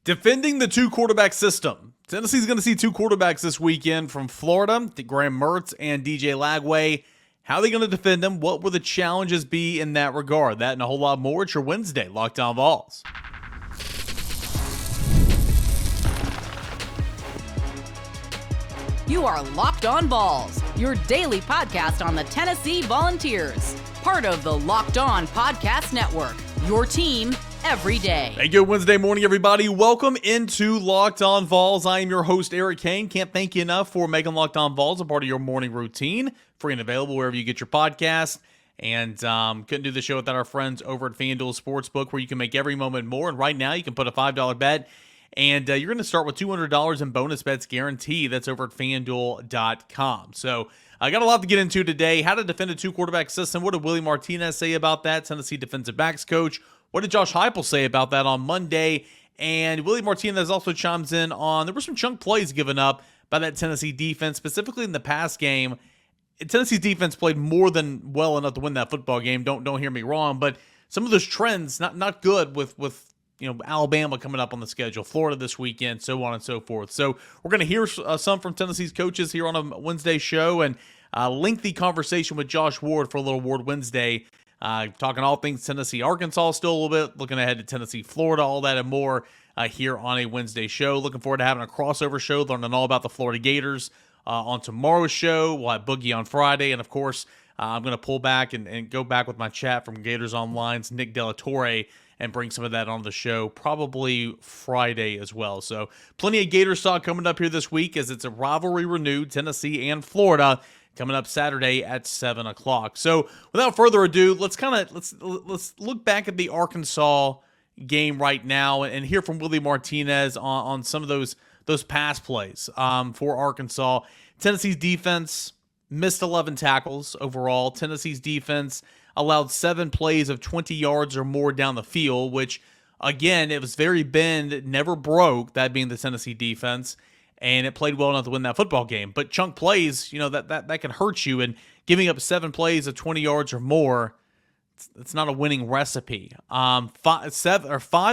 Defending the two-quarterback system. Tennessee's going to see two quarterbacks this weekend from Florida, Graham Mertz and DJ Lagway. How are they going to defend them? What will the challenges be in that regard? That and a whole lot more. It's your Wednesday Locked On Vols. You are Locked On Vols, your daily podcast on the Tennessee Volunteers. Part of the Locked On Podcast Network, your team every day. Hey, good Wednesday morning, everybody. Welcome into Locked On Vols. I am your host, Eric Kane. Can't thank you enough for making Locked On Vols a part of your morning routine. Free and available wherever you get your podcast. And couldn't do the show without our friends over at FanDuel Sportsbook, where you can make every moment more. And right now, you can put a $5 bet, and you're going to start with $200 in bonus bets guaranteed. That's over at FanDuel.com. So I got a lot to get into today. How to defend a two-quarterback system. What did Willie Martinez say about that? Tennessee defensive backs coach. What did Josh Heupel say about that on Monday? And Willie Martinez also chimes in on, there were some chunk plays given up by that Tennessee defense, specifically in the pass game. Tennessee's defense played more than well enough to win that football game. Don't hear me wrong, but some of those trends not good with Alabama coming up on the schedule, Florida this weekend, so on and so forth. So we're going to hear some from Tennessee's coaches here on a Wednesday show, and a lengthy conversation with Josh Ward for a little Ward Wednesday. Talking all things Tennessee, Arkansas still a little bit, looking ahead to Tennessee, Florida, all that and more here on a Wednesday show. Looking forward to having a crossover show, learning all about the Florida Gators on tomorrow's show. We'll have Boogie on Friday, and of course, I'm going to pull back and go back with my chat from Gators Online's Nick Delatorre and bring some of that on the show probably Friday as well. So plenty of Gators talk coming up here this week as it's a rivalry renewed, Tennessee and Florida, coming up Saturday at 7 o'clock. So without further ado, let's look back at the Arkansas game right now and hear from Willie Martinez on some of those pass plays for Arkansas. Tennessee's defense missed 11 tackles overall. Tennessee's defense allowed 7 plays of 20 yards or more down the field, which, again, it was very bend, never broke, that being the Tennessee defense. And it played well enough to win that football game. But chunk plays, that can hurt you. And giving up 7 plays of 20 yards or more, it's not a winning recipe. 5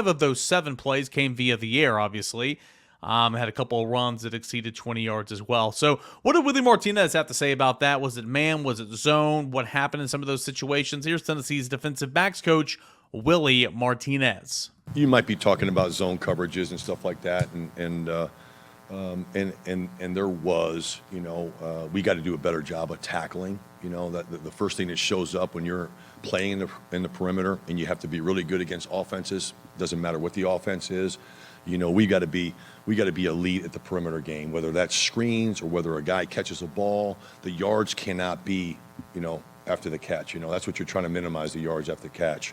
of those 7 plays came via the air, obviously. Had a couple of runs that exceeded 20 yards as well. So what did Willie Martinez have to say about that? Was it man? Was it zone? What happened in some of those situations? Here's Tennessee's defensive backs coach, Willie Martinez. You might be talking about zone coverages and stuff like that, and there was, we got to do a better job of tackling. That the first thing that shows up when you're playing in the perimeter, and you have to be really good against offenses. Doesn't matter what the offense is. We got to be elite at the perimeter game, whether that's screens or whether a guy catches a ball. The yards cannot be, after the catch. That's what you're trying to minimize, the yards after the catch.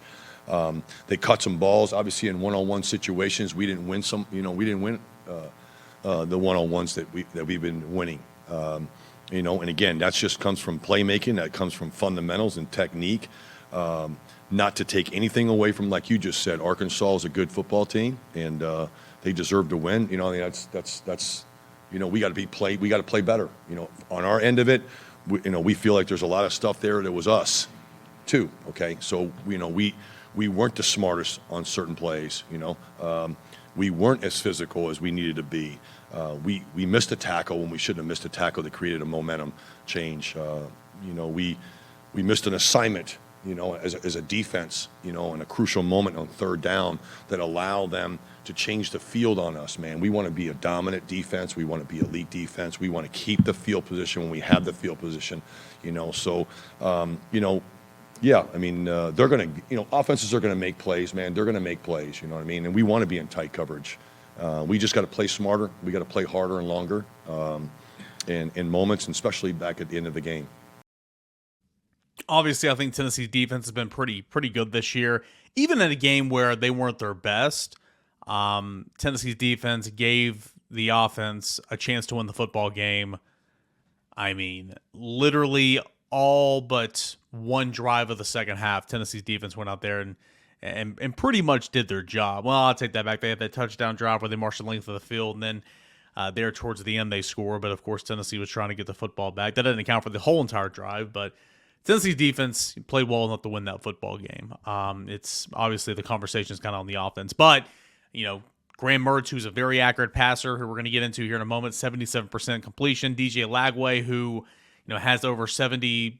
They cut some balls, obviously in one-on-one situations. We didn't win some. We didn't win the one-on-ones that we've been winning. And again, that just comes from playmaking. That comes from fundamentals and technique. Not to take anything away from, like you just said, Arkansas is a good football team, and they deserve to win. That's we got to play better. On our end of it, we feel like there's a lot of stuff there that was us, too. Okay, so we weren't the smartest on certain plays. We weren't as physical as we needed to be. We missed a tackle when we shouldn't have missed a tackle that created a momentum change. We missed an assignment, as a defense, in a crucial moment on third down that allow them to change the field on us, man. We want to be a dominant defense. We want to be elite defense. We want to keep the field position when we have the field position, So, yeah, they're going to, offenses are going to make plays, man. They're going to make plays, And we want to be in tight coverage. We just got to play smarter. We got to play harder and longer in moments, and especially back at the end of the game. Obviously, I think Tennessee's defense has been pretty good this year. Even in a game where they weren't their best, Tennessee's defense gave the offense a chance to win the football game. Literally all but one drive of the second half, Tennessee's defense went out there and pretty much did their job. Well, I'll take that back. They had that touchdown drive where they marched the length of the field, and then there towards the end they score. But, of course, Tennessee was trying to get the football back. That doesn't account for the whole entire drive, but Tennessee's defense played well enough to win that football game. It's obviously the conversation is kind of on the offense, but Graham Mertz, who's a very accurate passer, who we're going to get into here in a moment, 77% completion. DJ Lagway, who has over 70,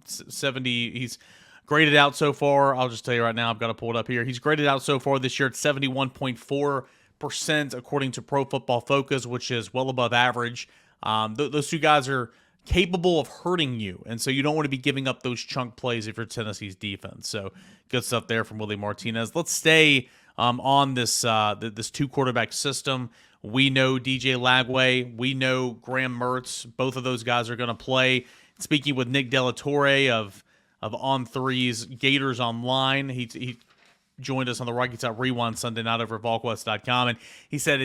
70. He's graded out so far. I'll just tell you right now, I've got to pull it up here. He's graded out so far this year at 71.4% according to Pro Football Focus, which is well above average. Those two guys are capable of hurting you, and so you don't want to be giving up those chunk plays if you're Tennessee's defense. So good stuff there from Willie Martinez. Let's stay on this this two quarterback system. We know DJ Lagway, we know Graham Mertz. Both of those guys are going to play. Speaking with Nick Delatorre of On3's Gators Online, he joined us on the Rocky Top Rewind Sunday night over at VolQuest.com, and he said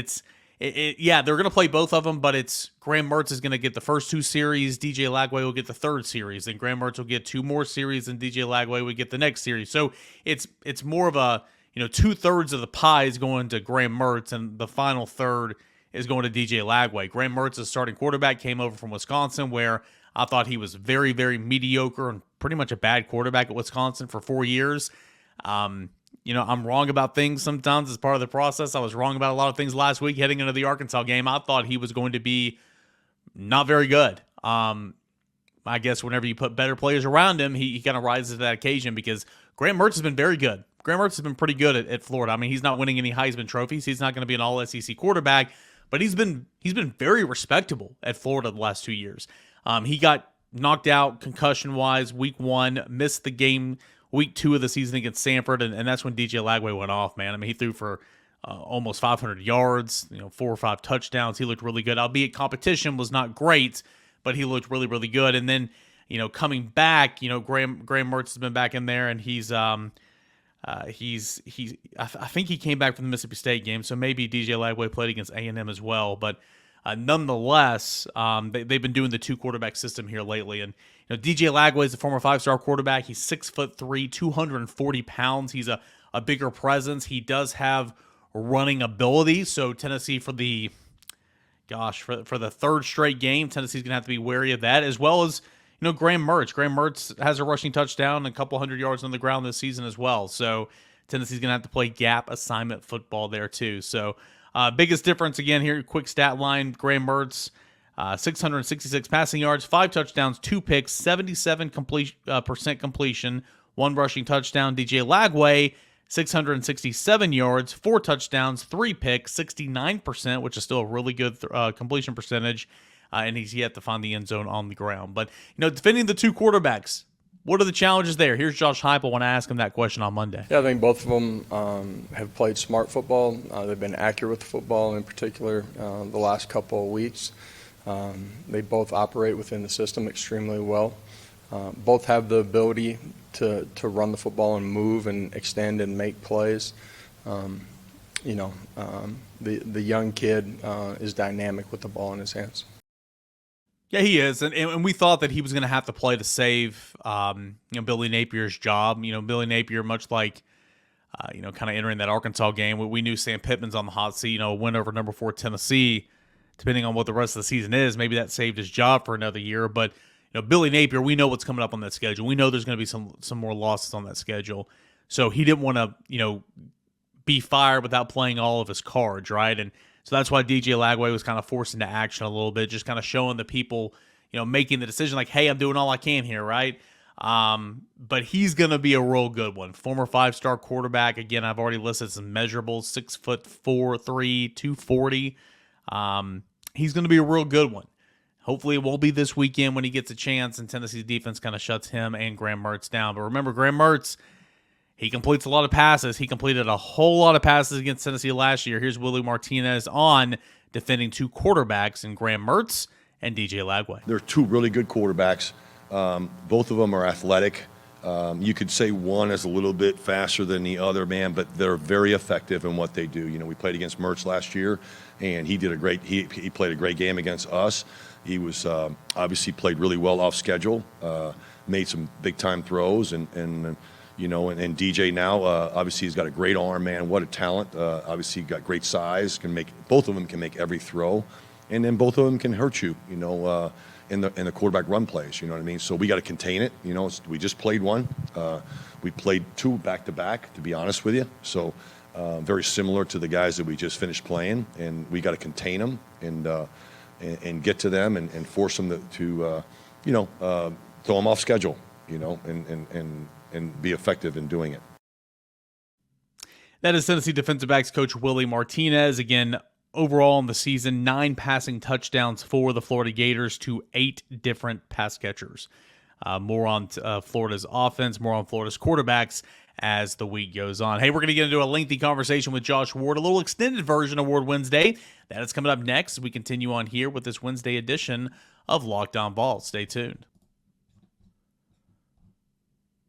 they're going to play both of them, but it's Graham Mertz is going to get the first 2 series, DJ Lagway will get the 3rd series, and Graham Mertz will get 2 more series, and DJ Lagway will get the next series. So it's more of a 2/3 of the pie is going to Graham Mertz, and the final third is going to DJ Lagway. Graham Mertz, a starting quarterback, came over from Wisconsin, where I thought he was very, very mediocre and pretty much a bad quarterback at Wisconsin for 4 years. I'm wrong about things sometimes as part of the process. I was wrong about a lot of things last week heading into the Arkansas game. I thought he was going to be not very good. I guess whenever you put better players around him, he kind of rises to that occasion, because Graham Mertz has been very good. Graham Mertz has been pretty good at Florida. I mean, he's not winning any Heisman trophies. He's not going to be an all-SEC quarterback, but he's been very respectable at Florida the last 2 years. He got knocked out concussion-wise week 1, missed the game week 2 of the season against Samford, and that's when DJ Lagway went off, man. I mean, he threw for almost 500 yards, 4 or 5 touchdowns. He looked really good, albeit competition was not great, but he looked really, really good. And then, coming back, Graham Mertz has been back in there, and I think he came back from the Mississippi State game, so maybe DJ Lagway played against A&M as well. But nonetheless, they've been doing the 2 quarterback system here lately. And DJ Lagway is a former 5-star quarterback. He's 6'3", 240 pounds. He's a bigger presence. He does have running ability. So Tennessee for the 3rd straight game, Tennessee's gonna have to be wary of that, as well as Graham Mertz. Graham Mertz has a rushing touchdown and a couple hundred yards on the ground this season as well. So Tennessee's going to have to play gap assignment football there too. So biggest difference again here, quick stat line, Graham Mertz, 666 passing yards, 5 touchdowns, 2 picks, 77% completion, 1 rushing touchdown. DJ Lagway, 667 yards, 4 touchdowns, 3 picks, 69%, which is still a really good completion percentage. And he's yet to find the end zone on the ground. But, defending the 2 quarterbacks, what are the challenges there? Here's Josh Heupel when I asked him that question on Monday. Yeah, I think both of them have played smart football. They've been accurate with the football, in particular the last couple of weeks. They both operate within the system extremely well. Both have the ability to run the football and move and extend and make plays. The young kid is dynamic with the ball in his hands. Yeah, he is, and we thought that he was going to have to play to save, Billy Napier's job. Billy Napier, much like, kind of entering that Arkansas game, we knew Sam Pittman's on the hot seat. A win over number 4 Tennessee, depending on what the rest of the season is, maybe that saved his job for another year. But Billy Napier, we know what's coming up on that schedule. We know there's going to be some more losses on that schedule, so he didn't want to, be fired without playing all of his cards, right? And so that's why DJ Lagway was kind of forced into action a little bit, just kind of showing the people, making the decision like, hey, I'm doing all I can here, right? But he's going to be a real good one. Former 5-star quarterback. Again, I've already listed some measurables, 6'4", 240. He's going to be a real good one. Hopefully it won't be this weekend when he gets a chance and Tennessee's defense kind of shuts him and Graham Mertz down. But remember, Graham Mertz, he completes a lot of passes. He completed a whole lot of passes against Tennessee last year. Here's Willie Martinez on defending 2 quarterbacks in Graham Mertz and DJ Lagway. They're 2 really good quarterbacks. Both of them are athletic. You could say one is a little bit faster than the other, man, but they're very effective in what they do. We played against Mertz last year, and he did he played a great game against us. He was obviously played really well off schedule, made some big-time throws, and DJ now, obviously he's got a great arm, man. What a talent. Obviously got great size, both of them can make every throw, and then both of them can hurt you, in the quarterback run plays, you know what I mean? So we got to contain it, we just played one. We played 2 back-to-back, to be honest with you. So very similar to the guys that we just finished playing, and we got to contain them and get to them and force them to throw them off schedule, and be effective in doing it. That is Tennessee defensive backs coach Willie Martinez. Again, overall in the season, 9 passing touchdowns for the Florida Gators to 8 different pass catchers. More on Florida's offense, more on Florida's quarterbacks as the week goes on. Hey, we're going to get into a lengthy conversation with Josh Ward, a little extended version of Ward Wednesday. That is coming up next as we continue on here with this Wednesday edition of Locked On Vols. Stay tuned.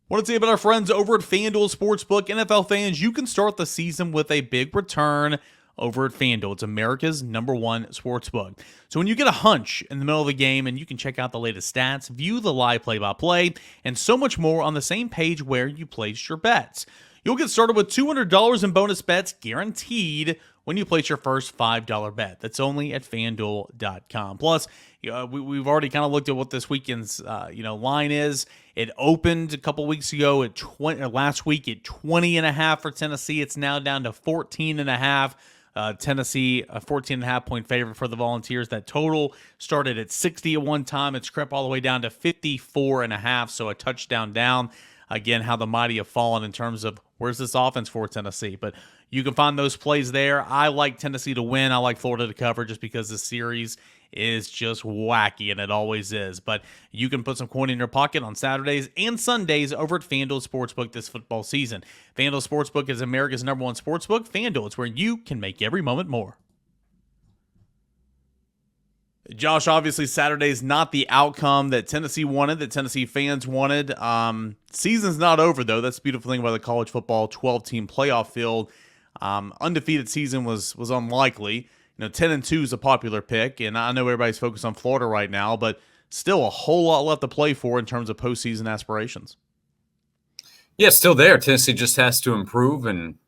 Want to say about our friends over at FanDuel Sportsbook. NFL fans, you can start the season with a big return over at FanDuel. It's America's #1 sportsbook. So when you get a hunch in the middle of the game and you can check out the latest stats, view the live play-by-play, and so much more on the same page where you placed your bets. You'll get started with $200 in bonus bets guaranteed when you place your first $5 bet. That's only at FanDuel.com. Plus, we've already kind of looked at what this weekend's line is. It opened a couple weeks ago at last week at 20.5 for Tennessee. It's now down to 14.5. Tennessee, a 14.5 point favorite for the Volunteers. That total started at 60 at one time. It's crept all the way down to 54.5, so a touchdown down. Again, how the mighty have fallen in terms of where's this offense for Tennessee. But you can find those plays there. I like Tennessee to win. I like Florida to cover just because the series is just wacky, and it always is. But you can put some coin in your pocket on Saturdays and Sundays over at FanDuel Sportsbook this football season. FanDuel Sportsbook is America's #1 sportsbook. FanDuel, it's where you can make every moment more. Josh, obviously Saturday's not the outcome that Tennessee wanted, that Tennessee fans wanted. Season's not over, though. That's the beautiful thing about the college football 12-team playoff field. Undefeated season was unlikely. 10-2 is a popular pick, and I know everybody's focused on Florida right now, but still a whole lot left to play for in terms of postseason aspirations. Yeah, it's still there. Tennessee just has to improve and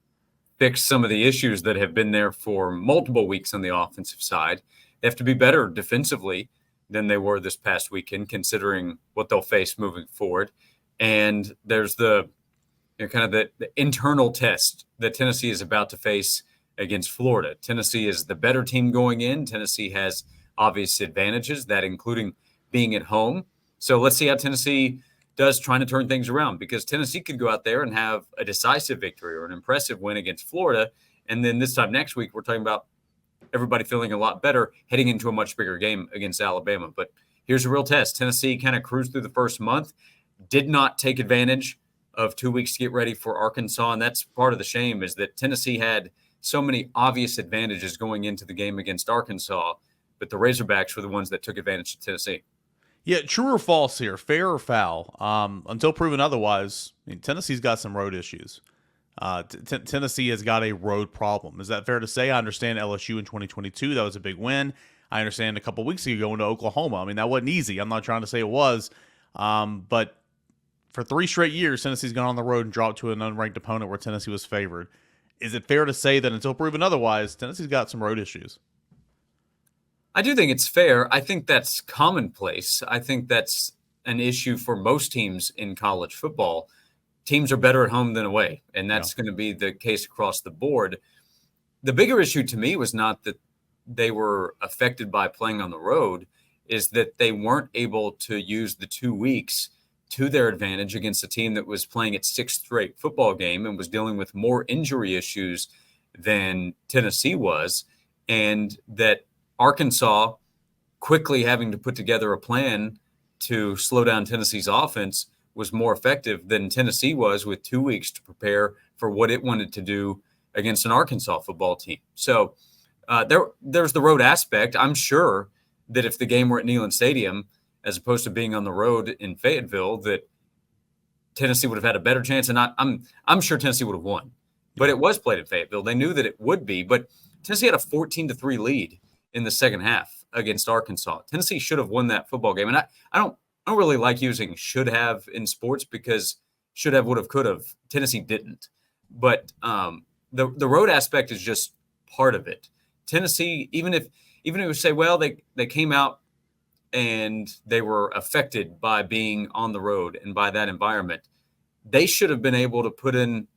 fix some of the issues that have been there for multiple weeks on the offensive side. They have to be better defensively than they were this past weekend, considering what they'll face moving forward. And there's the internal test that Tennessee is about to face against Florida. Tennessee is the better team going in. Tennessee has obvious advantages, that including being at home. So let's see how Tennessee does trying to turn things around, because Tennessee could go out there and have a decisive victory or an impressive win against Florida. And then this time next week, we're talking about everybody feeling a lot better heading into a much bigger game against Alabama. But here's a real test. Tennessee kind of cruised through the first month, did not take advantage of 2 weeks to get ready for Arkansas. And that's part of the shame, is that Tennessee had so many obvious advantages going into the game against Arkansas, but the Razorbacks were the ones that took advantage of Tennessee. Yeah, true or false here, fair or foul? Until proven otherwise, Tennessee's got some road issues. Tennessee has got a road problem. Is that fair to say? I understand LSU in 2022, that was a big win. I understand a couple weeks ago going to Oklahoma. I mean, that wasn't easy. I'm not trying to say it was. But for 3 straight years, Tennessee's gone on the road and dropped to an unranked opponent where Tennessee was favored. Is it fair to say that until proven otherwise, Tennessee's got some road issues? I do think it's fair. I think that's commonplace. I think that's an issue for most teams in college football. Teams are better at home than away, and that's going to be the case across the board. The bigger issue to me was not that they were affected by playing on the road, is that they weren't able to use the 2 weeks to their advantage against a team that was playing its 6th straight football game and was dealing with more injury issues than Tennessee was, and that Arkansas quickly having to put together a plan to slow down Tennessee's offense was more effective than Tennessee was with 2 weeks to prepare for what it wanted to do against an Arkansas football team. So there's the road aspect. I'm sure that if the game were at Neyland Stadium, as opposed to being on the road in Fayetteville, that Tennessee would have had a better chance. And I'm sure Tennessee would have won. But it was played in Fayetteville. They knew that it would be. But Tennessee had a 14-3 lead in the second half against Arkansas. Tennessee should have won that football game. And I don't really like using should have in sports, because should have, would have, could have. Tennessee didn't. But the road aspect is just part of it. Tennessee, even if we say, well, they came out and they were affected by being on the road and by that environment, they should have been able to put in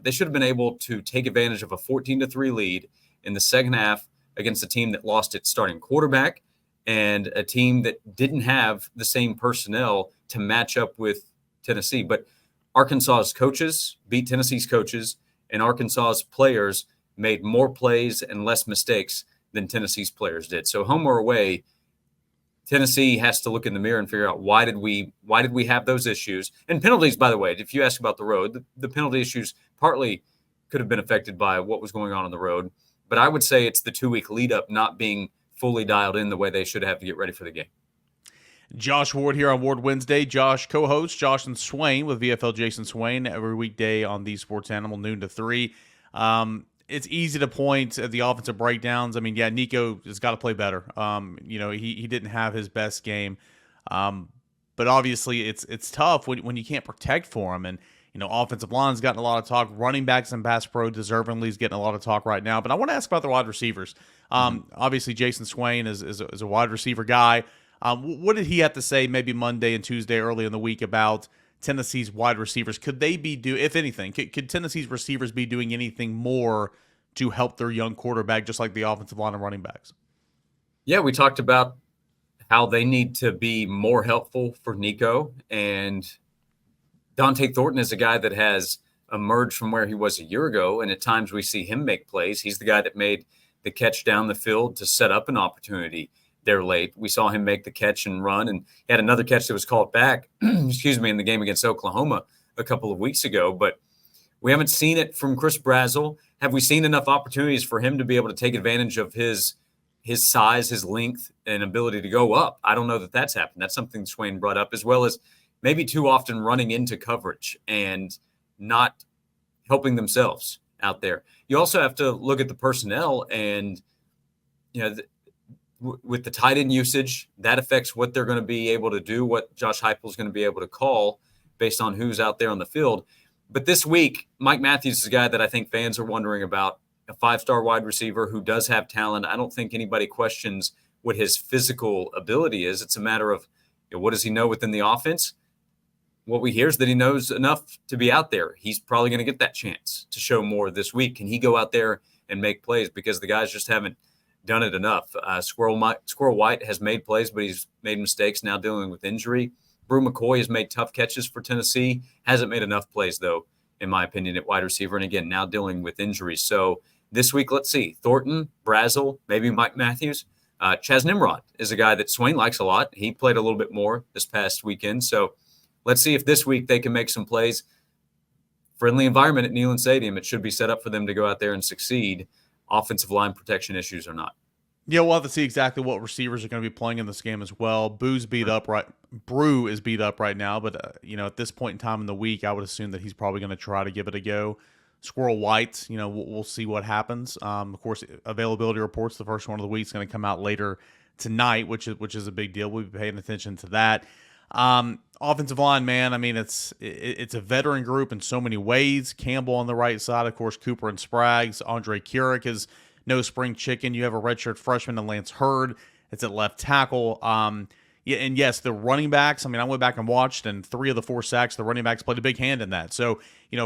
They should have been able to take advantage of a 14-3 lead in the second half against a team that lost its starting quarterback and a team that didn't have the same personnel to match up with Tennessee. But Arkansas's coaches beat Tennessee's coaches, and Arkansas's players made more plays and less mistakes than Tennessee's players did. So home or away, Tennessee has to look in the mirror and figure out why did we have those issues. And penalties, by the way, if you ask about the road, the penalty issues partly could have been affected by what was going on the road. But I would say it's the 2-week lead up not being fully dialed in the way they should have to get ready for the game. Josh Ward here on Ward Wednesday. Josh, co-host Josh and Swain with VFL Jason Swain every weekday on the Sports Animal, noon to 3. It's easy to point at the offensive breakdowns. I mean, yeah, Nico has got to play better. He didn't have his best game, but obviously it's tough when you can't protect for him. And offensive line's gotten a lot of talk. Running backs and pass pro deservingly is getting a lot of talk right now. But I want to ask about the wide receivers. Obviously, Jason Swain is a wide receiver guy. What did he have to say maybe Monday and Tuesday early in the week about Tennessee's wide receivers? Could they be if anything, could Tennessee's receivers be doing anything more to help their young quarterback, just like the offensive line and running backs? Yeah, we talked about how they need to be more helpful for Nico, and Dante Thornton is a guy that has emerged from where he was a year ago, and at times we see him make plays. He's the guy that made the catch down the field to set up an opportunity there late. We saw him make the catch and run, and he had another catch that was called back, in the game against Oklahoma a couple of weeks ago. But we haven't seen it from Chris Brazzell. Have we seen enough opportunities for him to be able to take advantage of his size, his length, and ability to go up? I don't know that that's happened. That's something Swain brought up, as well as maybe too often running into coverage and not helping themselves out there. You also have to look at the personnel, and with the tight end usage, that affects what they're going to be able to do, what Josh Heupel is going to be able to call based on who's out there on the field. But this week, Mike Matthews is a guy that I think fans are wondering about, a 5-star wide receiver who does have talent. I don't think anybody questions what his physical ability is. It's a matter of what does he know within the offense? What we hear is that he knows enough to be out there. He's probably going to get that chance to show more this week. Can he go out there and make plays? Because the guys just haven't done it enough. Squirrel White has made plays, but he's made mistakes now dealing with injury. Brew McCoy has made tough catches for Tennessee. Hasn't made enough plays, though, in my opinion, at wide receiver. And again, now dealing with injuries. So this week, let's see. Thornton, Brazzell, maybe Mike Matthews. Chaz Nimrod is a guy that Swain likes a lot. He played a little bit more this past weekend. So let's see if this week they can make some plays. Friendly environment at Neyland Stadium. It should be set up for them to go out there and succeed. Offensive line protection issues or not. Yeah, we'll have to see exactly what receivers are going to be playing in this game as well. Brew is beat up right now, but at this point in time in the week, I would assume that he's probably going to try to give it a go. Squirrel White, we'll see what happens. Of course, availability reports, the first one of the week is going to come out later tonight, which is a big deal. We'll be paying attention to that. Offensive line, man, I mean, it's a veteran group in so many ways. Campbell on the right side, of course, Cooper and Spraggs. Andre Keurig is no spring chicken. You have a redshirt freshman and Lance Hurd. It's at left tackle. Yeah, and yes, the running backs, I mean, I went back and watched, and 3 of the 4 sacks, the running backs played a big hand in that. So,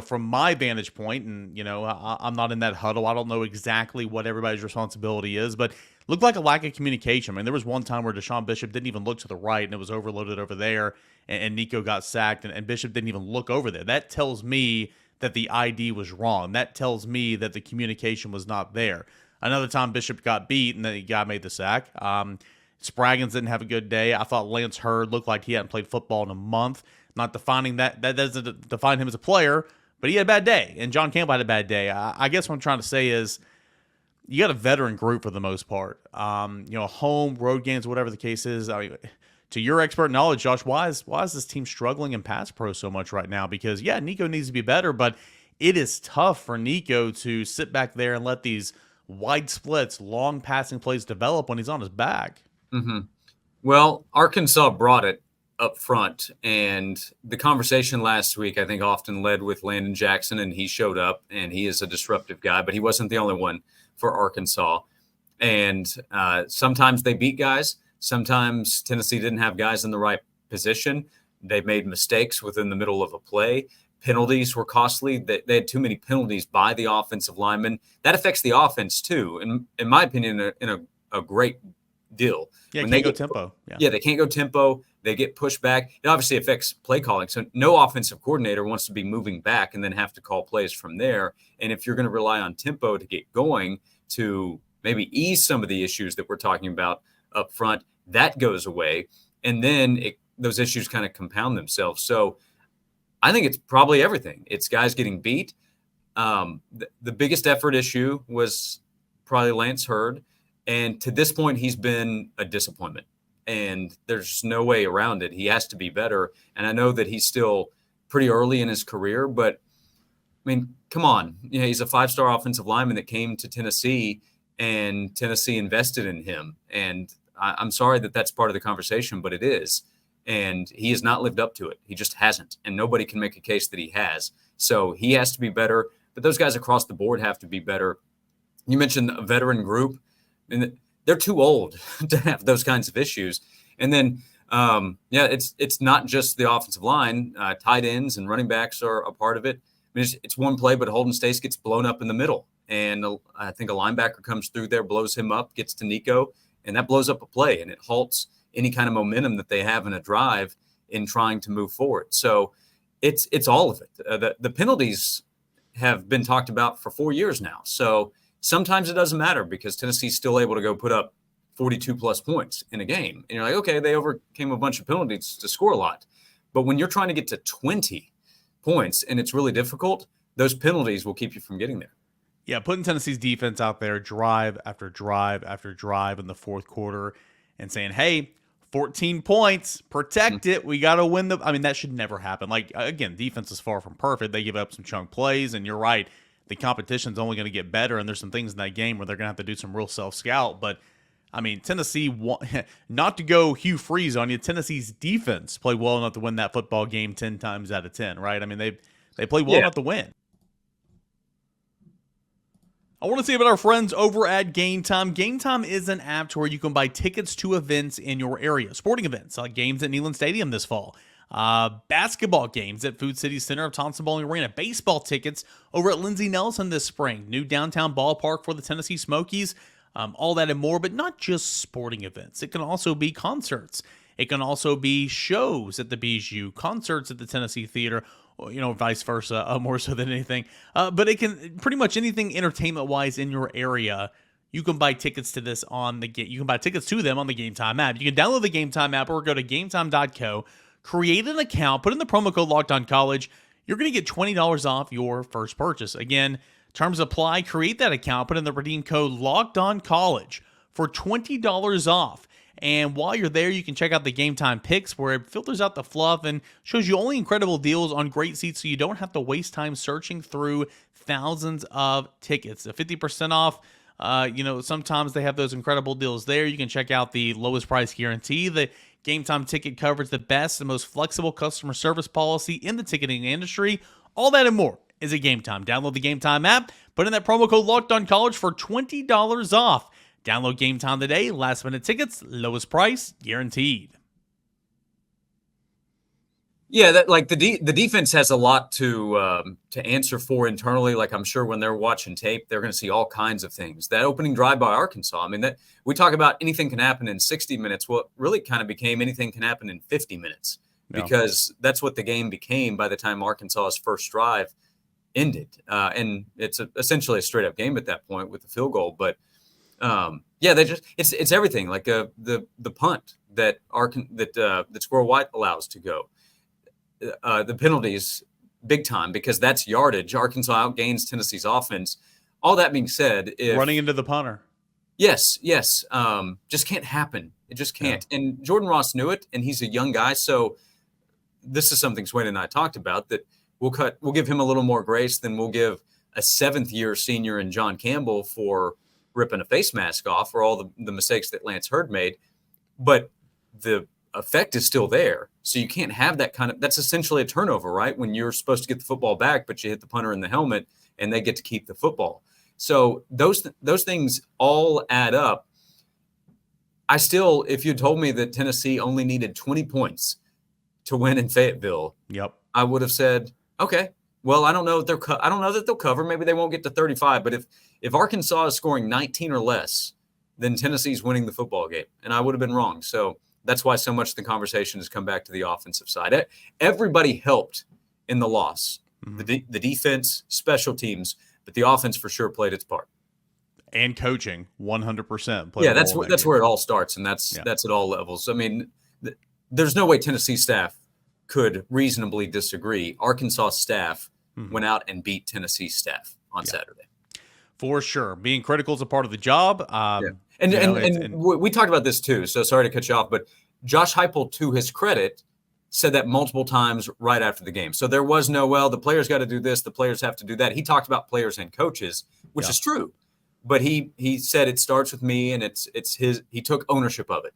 from my vantage point, and, I'm not in that huddle. I don't know exactly what everybody's responsibility is, but looked like a lack of communication. I mean, there was one time where Deshaun Bishop didn't even look to the right, and it was overloaded over there, and Nico got sacked, and Bishop didn't even look over there. That tells me that the ID was wrong. That tells me that the communication was not there. Another time Bishop got beat, and then the guy made the sack. Spraggins didn't have a good day. I thought Lance Hurd looked like he hadn't played football in a month. Not defining that doesn't define him as a player, but he had a bad day. And John Campbell had a bad day. I guess what I'm trying to say is you got a veteran group for the most part. Home, road games, whatever the case is. I mean, to your expert knowledge, Josh, why is this team struggling in pass pro so much right now? Because, yeah, Nico needs to be better, but it is tough for Nico to sit back there and let these wide splits, long passing plays develop when he's on his back. Mm-hmm. Well, Arkansas brought it up front, and the conversation last week, I think, often led with Landon Jackson, and he showed up, and he is a disruptive guy, but he wasn't the only one for Arkansas. And sometimes they beat guys. Sometimes Tennessee didn't have guys in the right position. They made mistakes within the middle of a play. penalties were costly. They had too many penalties by the offensive linemen. That affects the offense too, and in my opinion, in a great deal. Yeah, when they they go get tempo. Yeah, they can't go tempo. They get pushed back. It obviously affects play calling. So no offensive coordinator wants to be moving back and then have to call plays from there. And if you're going to rely on tempo to get going to maybe ease some of the issues that we're talking about up front, that goes away. And then those issues kind of compound themselves. So I think it's probably everything. It's guys getting beat. The biggest effort issue was probably Lance Hurd. And to this point, he's been a disappointment. And there's no way around it. He has to be better. And I know that he's still pretty early in his career, but I mean, come on. He's a 5-star offensive lineman that came to Tennessee, and Tennessee invested in him. And I'm sorry that that's part of the conversation, but it is. And he has not lived up to it. He just hasn't. And nobody can make a case that he has. So he has to be better. But those guys across the board have to be better. You mentioned a veteran group. And they're too old to have those kinds of issues. And then, it's not just the offensive line. Tight ends and running backs are a part of it. I mean, it's one play, but Holden Stace gets blown up in the middle. And I think a linebacker comes through there, blows him up, gets to Nico, and that blows up a play. And it halts any kind of momentum that they have in a drive in trying to move forward. So it's all of it. The penalties have been talked about for 4 years now. So sometimes it doesn't matter because Tennessee's still able to go put up 42-plus points in a game. And you're like, okay, they overcame a bunch of penalties to score a lot. But when you're trying to get to 20 points and it's really difficult, those penalties will keep you from getting there. Yeah, putting Tennessee's defense out there drive after drive after drive in the fourth quarter and saying, hey, 14 points, protect it. We got to win that should never happen. Like, again, defense is far from perfect. They give up some chunk plays, and you're right. The competition's only going to get better, and there's some things in that game where they're going to have to do some real self-scout. But, I mean, Tennessee, not to go Hugh Freeze on you, Tennessee's defense played well enough to win that football game 10 times out of 10, right? I mean, they played well enough to win. I want to say about our friends over at Game Time. Game Time is an app to where you can buy tickets to events in your area, sporting events like games at Neyland Stadium this fall. Basketball games at Food City Center of Thompson Bowling Arena, baseball tickets over at Lindsey Nelson this spring, new downtown ballpark for the Tennessee Smokies, all that and more, but not just sporting events. It can also be concerts. It can also be shows at the Bijou, concerts at the Tennessee Theater, vice versa, more so than anything. But it can pretty much anything entertainment-wise in your area. You can buy tickets to this on the game. You can buy tickets to them on the Game Time app. You can download the Game Time app or go to gametime.co. Create an account, put in the promo code LockedOnCollege. You're going to get $20 off your first purchase. Again, terms apply. Create that account, put in the redeem code LockedOnCollege for $20 off. And while you're there, you can check out the Game Time picks where it filters out the fluff and shows you only incredible deals on great seats so you don't have to waste time searching through thousands of tickets. 50% off. Sometimes they have those incredible deals there. You can check out the lowest price guarantee. The Game Time ticket covers the best and most flexible customer service policy in the ticketing industry. All that and more is at Game Time. Download the Game Time app. Put in that promo code LockedOnCollege for $20 off. Download Game Time today. Last minute tickets, lowest price guaranteed. Yeah, that like the defense has a lot to answer for internally. Like I'm sure when they're watching tape, they're going to see all kinds of things. That opening drive by Arkansas. I mean, that we talk about anything can happen in 60 minutes. Well, it really kind of became anything can happen in 50 minutes because that's what the game became by the time Arkansas's first drive ended. And it's essentially a straight up game at that point with the field goal. But it's everything like the punt that Squirrel White allows to go. The penalties big time because that's yardage. Arkansas outgains Tennessee's offense. All that being said, running into the punter. Yes. Just can't happen. It just can't. Yeah. And Jordan Ross knew it, and he's a young guy. So this is something Swain and I talked about that we'll give him a little more grace than we'll give a 7th-year senior in John Campbell for ripping a face mask off for all the mistakes that Lance Hurd made. But the effect is still there. So you can't have that that's essentially a turnover, right? When you're supposed to get the football back, but you hit the punter in the helmet and they get to keep the football. So those things all add up. If you told me that Tennessee only needed 20 points to win in Fayetteville, I would have said, Okay. Well, I don't know if I don't know that they'll cover. Maybe they won't get to 35. But if Arkansas is scoring 19 or less, then Tennessee's winning the football game, and I would have been wrong. So that's why so much of the conversation has come back to the offensive side. Everybody helped in the loss. The defense, special teams, but the offense for sure played its part. And coaching, 100%. Yeah, that's where it all starts, and that's at all levels. I mean, there's no way Tennessee staff could reasonably disagree. Arkansas staff went out and beat Tennessee staff on Saturday. For sure. Being critical is a part of the job. And we talked about this too, so sorry to cut you off, but Josh Heupel, to his credit, said that multiple times right after the game. So there was no, well, the players got to do this, the players have to do that. He talked about players and coaches, which is true. But he said it starts with me, and it's his. He took ownership of it,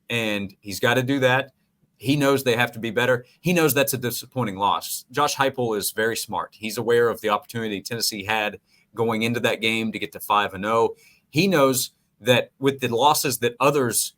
and he's got to do that. He knows they have to be better. He knows that's a disappointing loss. Josh Heupel is very smart. He's aware of the opportunity Tennessee had going into that game to get to 5-0. He knows that with the losses that others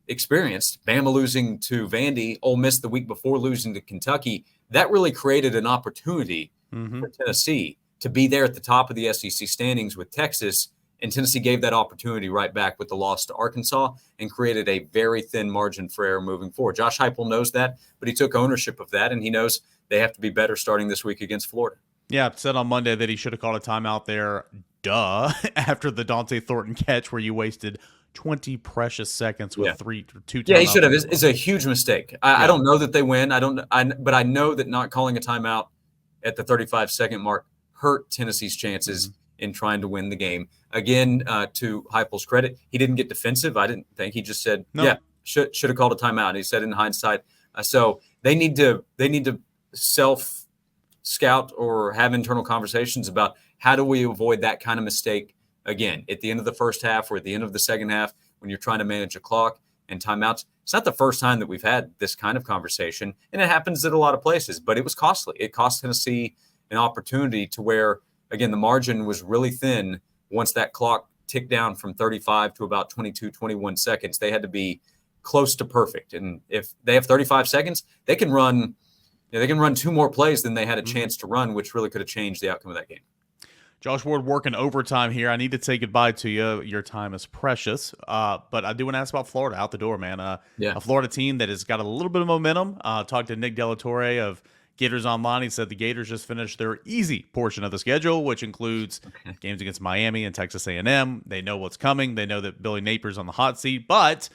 experienced, Bama losing to Vandy, Ole Miss the week before losing to Kentucky, that really created an opportunity for Tennessee to be there at the top of the SEC standings with Texas, and Tennessee gave that opportunity right back with the loss to Arkansas and created a very thin margin for error moving forward. Josh Heupel knows that, but he took ownership of that, and he knows they have to be better starting this week against Florida. Yeah, said on Monday that he should have called a timeout there, after the Dante Thornton catch where you wasted 20 precious seconds with two timeouts. Yeah, he should have. It's a huge mistake. I don't know that they win. But I know that not calling a timeout at the 35-second mark hurt Tennessee's chances in trying to win the game. Again, to Heupel's credit, he didn't get defensive. I didn't think. He just said, should have called a timeout. And he said in hindsight. So they need to self-scout or have internal conversations about how do we avoid that kind of mistake again at the end of the first half or at the end of the second half when you're trying to manage a clock and timeouts. It's not the first time that we've had this kind of conversation, and it happens at a lot of places, but it was costly. It cost Tennessee an opportunity to where, again, the margin was really thin once that clock ticked down from 35 to about 22, 21 seconds. They had to be close to perfect. And if they have 35 seconds, they can run two more plays than they had a chance to run, which really could have changed the outcome of that game. Josh Ward working overtime here. I need to say goodbye to you. Your time is precious. But I do want to ask about Florida out the door, man. A Florida team that has got a little bit of momentum. Talked to Nick Delatorre of Gators Online. He said the Gators just finished their easy portion of the schedule, which includes games against Miami and Texas A&M. They know what's coming. They know that Billy Napier's on the hot seat. But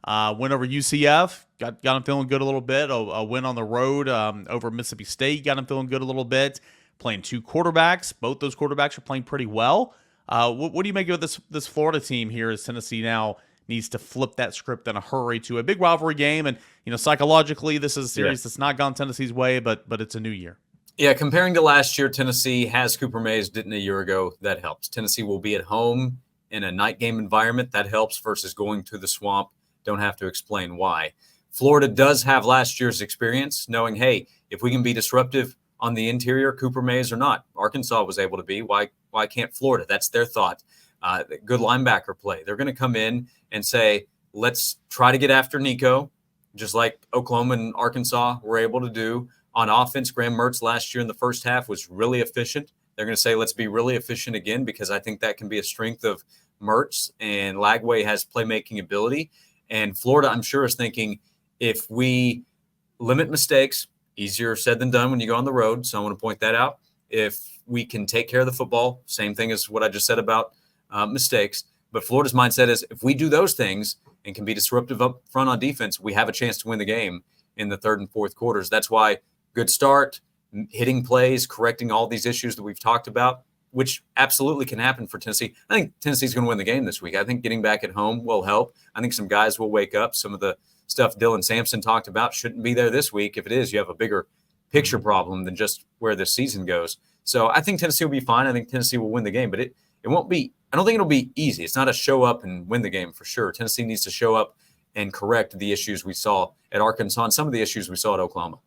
win over UCF, got him feeling good a little bit. A win on the road over Mississippi State got him feeling good a little bit. Playing two quarterbacks. Both those quarterbacks are playing pretty well. What do you make of this Florida team here as Tennessee now needs to flip that script in a hurry to a big rivalry game? And, psychologically, this is a series that's not gone Tennessee's way, but it's a new year. Yeah, comparing to last year, Tennessee has Cooper Mays, didn't a year ago. That helps. Tennessee will be at home in a night game environment. That helps versus going to the Swamp. Don't have to explain why. Florida does have last year's experience, knowing, hey, if we can be disruptive on the interior, Cooper Mays or not. Arkansas was able to be. Why can't Florida? That's their thought. Good linebacker play. They're going to come in and say, let's try to get after Nico, just like Oklahoma and Arkansas were able to do. On offense, Graham Mertz last year in the first half was really efficient. They're going to say, let's be really efficient again, because I think that can be a strength of Mertz, and Lagway has playmaking ability. And Florida, I'm sure, is thinking, if we limit mistakes, easier said than done when you go on the road. So I want to point that out. If we can take care of the football, same thing as what I just said about mistakes. But Florida's mindset is, if we do those things and can be disruptive up front on defense, we have a chance to win the game in the third and fourth quarters. That's why good start, hitting plays, correcting all these issues that we've talked about, which absolutely can happen for Tennessee. I think Tennessee's going to win the game this week. I think getting back at home will help. I think some guys will wake up. Some of the stuff Dylan Sampson talked about shouldn't be there this week. If it is, you have a bigger picture problem than just where this season goes. So I think Tennessee will be fine. I think Tennessee will win the game, but it won't be – I don't think it'll be easy. It's not a show up and win the game for sure. Tennessee needs to show up and correct the issues we saw at Arkansas and some of the issues we saw at Oklahoma.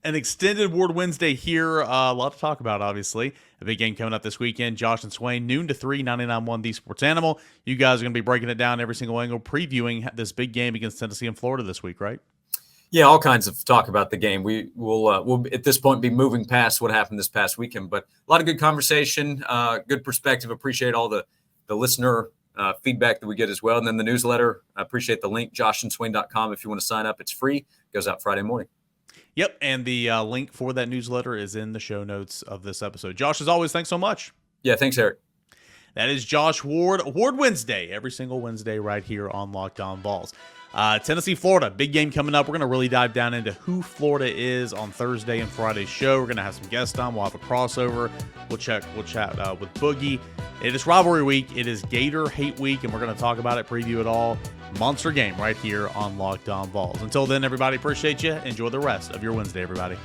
An extended Ward Wednesday here. A lot to talk about, obviously. A big game coming up this weekend. Josh and Swain, noon to 3, 99.1 The Sports Animal. You guys are going to be breaking it down every single angle, previewing this big game against Tennessee and Florida this week, right? Yeah, all kinds of talk about the game. We'll at this point be moving past what happened this past weekend, but a lot of good conversation, good perspective. Appreciate all the listener feedback that we get as well. And then the newsletter, I appreciate the link, joshandswain.com. If you want to sign up, it's free. It goes out Friday morning. Yep, and the link for that newsletter is in the show notes of this episode. Josh, as always, thanks so much. Yeah, thanks, Eric. That is Josh Ward, Award Wednesday, every single Wednesday right here on Locked On Vols. Tennessee, Florida, big game coming up. We're going to really dive down into who Florida is on Thursday and Friday's show. We're going to have some guests on. We'll have a crossover. We'll chat with Boogie. It is rivalry week. It is Gator Hate Week, and we're going to talk about it, preview it all. Monster game right here on Locked On Vols. Until then, everybody, appreciate you. Enjoy the rest of your Wednesday, everybody.